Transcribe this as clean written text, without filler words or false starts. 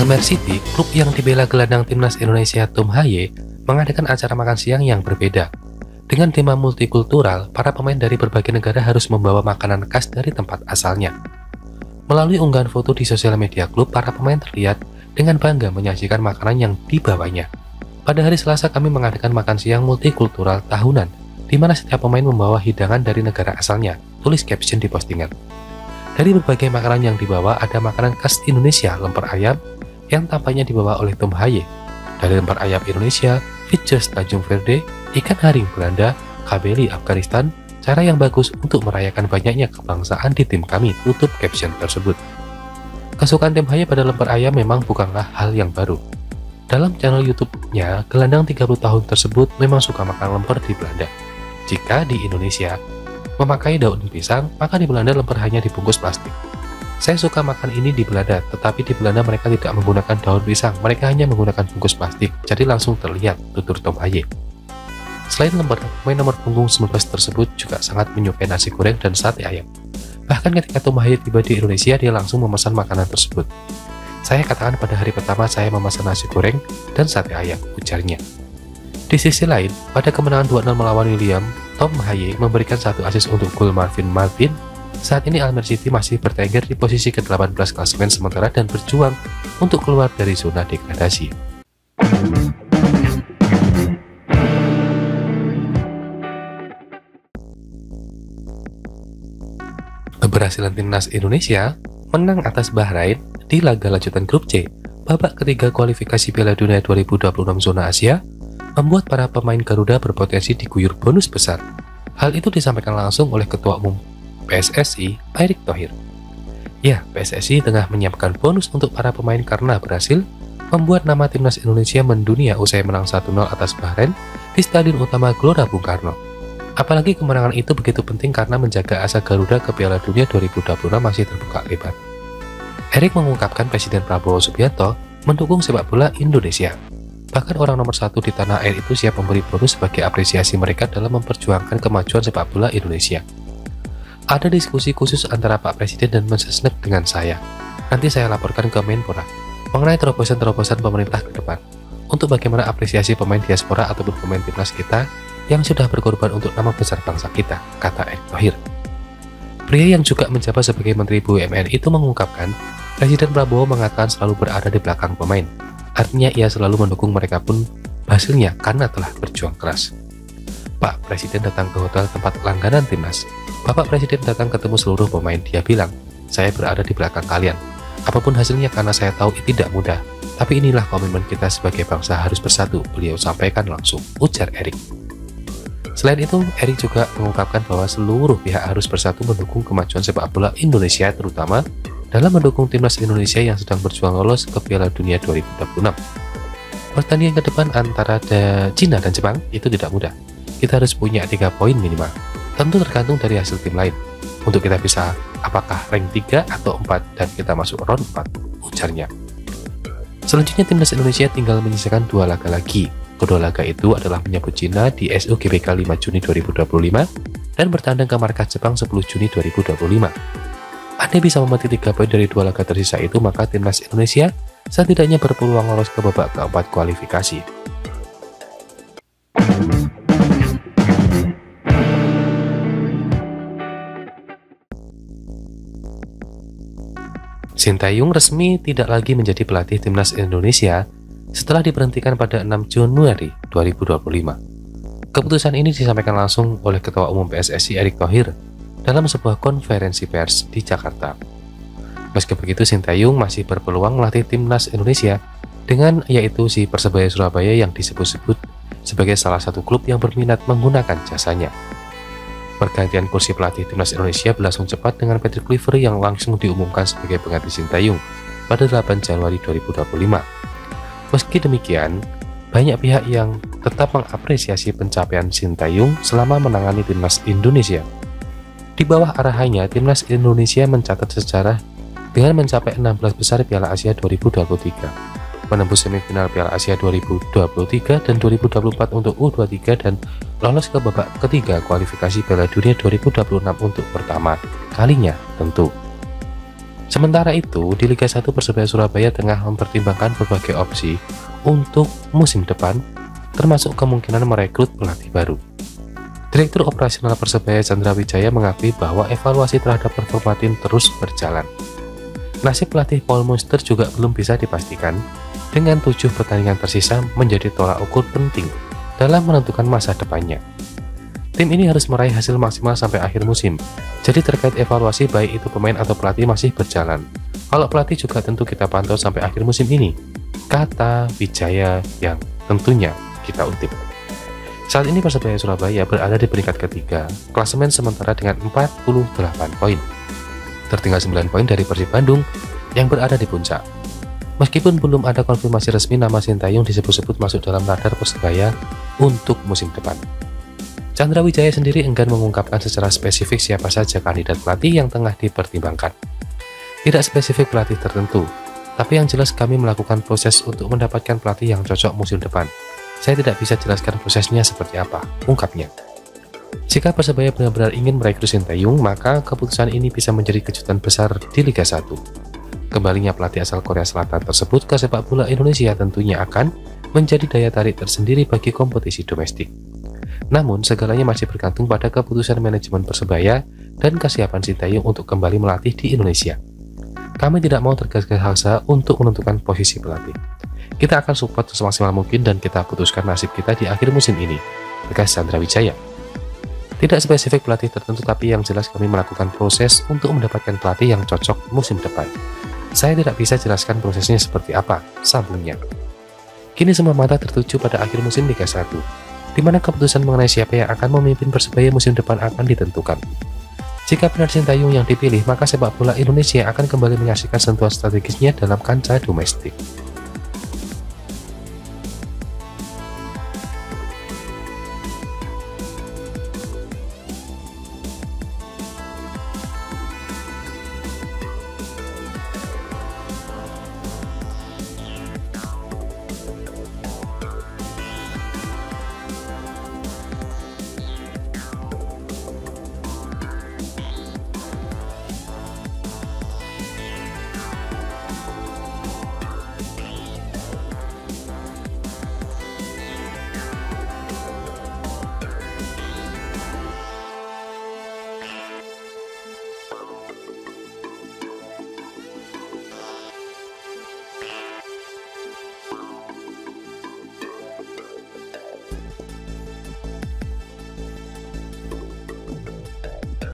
Almer City, klub yang dibela gelandang timnas Indonesia Tom Haye, mengadakan acara makan siang yang berbeda. Dengan tema multikultural, para pemain dari berbagai negara harus membawa makanan khas dari tempat asalnya. Melalui unggahan foto di sosial media klub, para pemain terlihat dengan bangga menyajikan makanan yang dibawanya. Pada hari Selasa kami mengadakan makan siang multikultural tahunan, di mana setiap pemain membawa hidangan dari negara asalnya, tulis caption di postingan. Dari berbagai makanan yang dibawa, ada makanan khas Indonesia, lemper ayam, yang tampaknya dibawa oleh Tom Haye. Dari lemper ayam Indonesia, Vitjes Tanjung Verde, ikan haring Belanda, kabeli Afghanistan, cara yang bagus untuk merayakan banyaknya kebangsaan di tim kami, tutup caption tersebut. Kesukaan Tom Haye pada lemper ayam memang bukanlah hal yang baru. Dalam channel YouTube-nya, gelandang 30 tahun tersebut memang suka makan lemper di Belanda. Jika di Indonesia memakai daun pisang, maka di Belanda lemper hanya dibungkus plastik. Saya suka makan ini di Belanda, tetapi di Belanda mereka tidak menggunakan daun pisang, mereka hanya menggunakan bungkus plastik, jadi langsung terlihat, tutur Tom Haye. Selain lemper, pemain nomor punggung 19 tersebut juga sangat menyukai nasi goreng dan sate ayam. Bahkan ketika Tom Haye tiba di Indonesia, dia langsung memesan makanan tersebut. Saya katakan pada hari pertama saya memesan nasi goreng dan sate ayam, ujarnya. Di sisi lain, pada kemenangan 2-0 melawan William, Tom Haye memberikan satu assist untuk gol Marvin Martin. Saat ini Almer City masih bertengger di posisi ke-18 klasemen sementara dan berjuang untuk keluar dari zona degradasi. Keberhasilan timnas Indonesia menang atas Bahrain di laga lanjutan grup C, babak ketiga kualifikasi Piala Dunia 2026 zona Asia, membuat para pemain Garuda berpotensi diguyur bonus besar. Hal itu disampaikan langsung oleh Ketua Umum PSSI, Erick Thohir. Ya, PSSI tengah menyiapkan bonus untuk para pemain karena berhasil membuat nama timnas Indonesia mendunia usai menang 1-0 atas Bahrain di Stadion Utama Gelora Bung Karno. Apalagi kemenangan itu begitu penting karena menjaga asa Garuda ke Piala Dunia 2026 masih terbuka lebar. Erick mengungkapkan Presiden Prabowo Subianto mendukung sepak bola Indonesia. Bahkan orang nomor satu di tanah air itu siap memberi bonus sebagai apresiasi mereka dalam memperjuangkan kemajuan sepak bola Indonesia. Ada diskusi khusus antara Pak Presiden dan Mensesnek dengan saya. Nanti saya laporkan ke Menpora mengenai terobosan-terobosan pemerintah ke depan untuk bagaimana apresiasi pemain diaspora ataupun pemain timnas kita yang sudah berkorban untuk nama besar bangsa kita, kata Erick Thohir. Pria yang juga menjabat sebagai Menteri BUMN itu mengungkapkan, Presiden Prabowo mengatakan selalu berada di belakang pemain. Artinya ia selalu mendukung mereka pun hasilnya karena telah berjuang keras. Pak Presiden datang ke hotel tempat langganan timnas. Bapak Presiden datang ketemu seluruh pemain. Dia bilang, saya berada di belakang kalian. Apapun hasilnya karena saya tahu itu tidak mudah. Tapi inilah komitmen kita sebagai bangsa harus bersatu, beliau sampaikan langsung, ujar Erick. Selain itu, Erick juga mengungkapkan bahwa seluruh pihak harus bersatu mendukung kemajuan sepak bola Indonesia, terutama dalam mendukung timnas Indonesia yang sedang berjuang lolos ke Piala Dunia 2026. Pertandingan ke depan antara Cina dan Jepang itu tidak mudah. Kita harus punya 3 poin minimal. Tentu tergantung dari hasil tim lain. Untuk kita bisa apakah rank 3 atau 4 dan kita masuk round 4, ujarnya. Selanjutnya timnas Indonesia tinggal menyisakan 2 laga lagi. Kedua laga itu adalah menyambut Cina di SUGBK 5 Juni 2025 dan bertandang ke markas Jepang 10 Juni 2025. Anda bisa memetik 3 poin dari 2 laga tersisa itu, maka timnas Indonesia setidaknya berpeluang lolos ke babak keempat kualifikasi. Sintayong resmi tidak lagi menjadi pelatih timnas Indonesia setelah diberhentikan pada 6 Januari 2025. Keputusan ini disampaikan langsung oleh Ketua Umum PSSI Erick Thohir dalam sebuah konferensi pers di Jakarta. Meski begitu, Sintayong masih berpeluang melatih timnas Indonesia dengan yaitu si Persebaya Surabaya yang disebut-sebut sebagai salah satu klub yang berminat menggunakan jasanya. Pergantian kursi pelatih timnas Indonesia berlangsung cepat dengan Patrick Kluivert yang langsung diumumkan sebagai pengganti Sintayong pada 8 Januari 2025. Meski demikian, banyak pihak yang tetap mengapresiasi pencapaian Sintayong selama menangani timnas Indonesia. Di bawah arahannya, timnas Indonesia mencatat sejarah dengan mencapai 16 besar Piala Asia 2023, menembus semifinal Piala Asia 2023 dan 2024 untuk U23 dan lolos ke babak ketiga kualifikasi Piala Dunia 2026 untuk pertama kalinya tentu. Sementara itu, di Liga 1 Persebaya Surabaya tengah mempertimbangkan berbagai opsi untuk musim depan, termasuk kemungkinan merekrut pelatih baru. Direktur Operasional Persebaya Chandra Wijaya mengakui bahwa evaluasi terhadap performa tim terus berjalan. Nasib pelatih Paul Munster juga belum bisa dipastikan, dengan 7 pertandingan tersisa menjadi tolak ukur penting dalam menentukan masa depannya. Tim ini harus meraih hasil maksimal sampai akhir musim, jadi terkait evaluasi baik itu pemain atau pelatih masih berjalan. Kalau pelatih juga tentu kita pantau sampai akhir musim ini, kata Wijaya yang tentunya kita utip. Saat ini Persebaya Surabaya berada di peringkat ketiga, klasemen sementara dengan 48 poin. Tertinggal 9 poin dari Persib Bandung yang berada di puncak. Meskipun belum ada konfirmasi resmi nama Sintayong disebut-sebut masuk dalam radar Persebaya untuk musim depan. Chandra Wijaya sendiri enggan mengungkapkan secara spesifik siapa saja kandidat pelatih yang tengah dipertimbangkan. Tidak spesifik pelatih tertentu, tapi yang jelas kami melakukan proses untuk mendapatkan pelatih yang cocok musim depan. Saya tidak bisa jelaskan prosesnya seperti apa, ungkapnya. Jika Persebaya benar-benar ingin merekrut Sintayong, maka keputusan ini bisa menjadi kejutan besar di Liga 1. Kembalinya pelatih asal Korea Selatan tersebut ke sepak bola Indonesia tentunya akan menjadi daya tarik tersendiri bagi kompetisi domestik. Namun, segalanya masih bergantung pada keputusan manajemen Persebaya dan kesiapan Sintayong untuk kembali melatih di Indonesia. Kami tidak mau tergesa-gesa untuk menentukan posisi pelatih. Kita akan support semaksimal mungkin dan kita putuskan nasib kita di akhir musim ini, tegas Chandra Wijaya. Tidak spesifik pelatih tertentu, tapi yang jelas kami melakukan proses untuk mendapatkan pelatih yang cocok musim depan. Saya tidak bisa jelaskan prosesnya seperti apa, sambungnya. Kini semua mata tertuju pada akhir musim Liga 1, di mana keputusan mengenai siapa yang akan memimpin Persebaya musim depan akan ditentukan. Jika benar Sintayong yang dipilih, maka sepak bola Indonesia akan kembali menyaksikan sentuhan strategisnya dalam kancah domestik.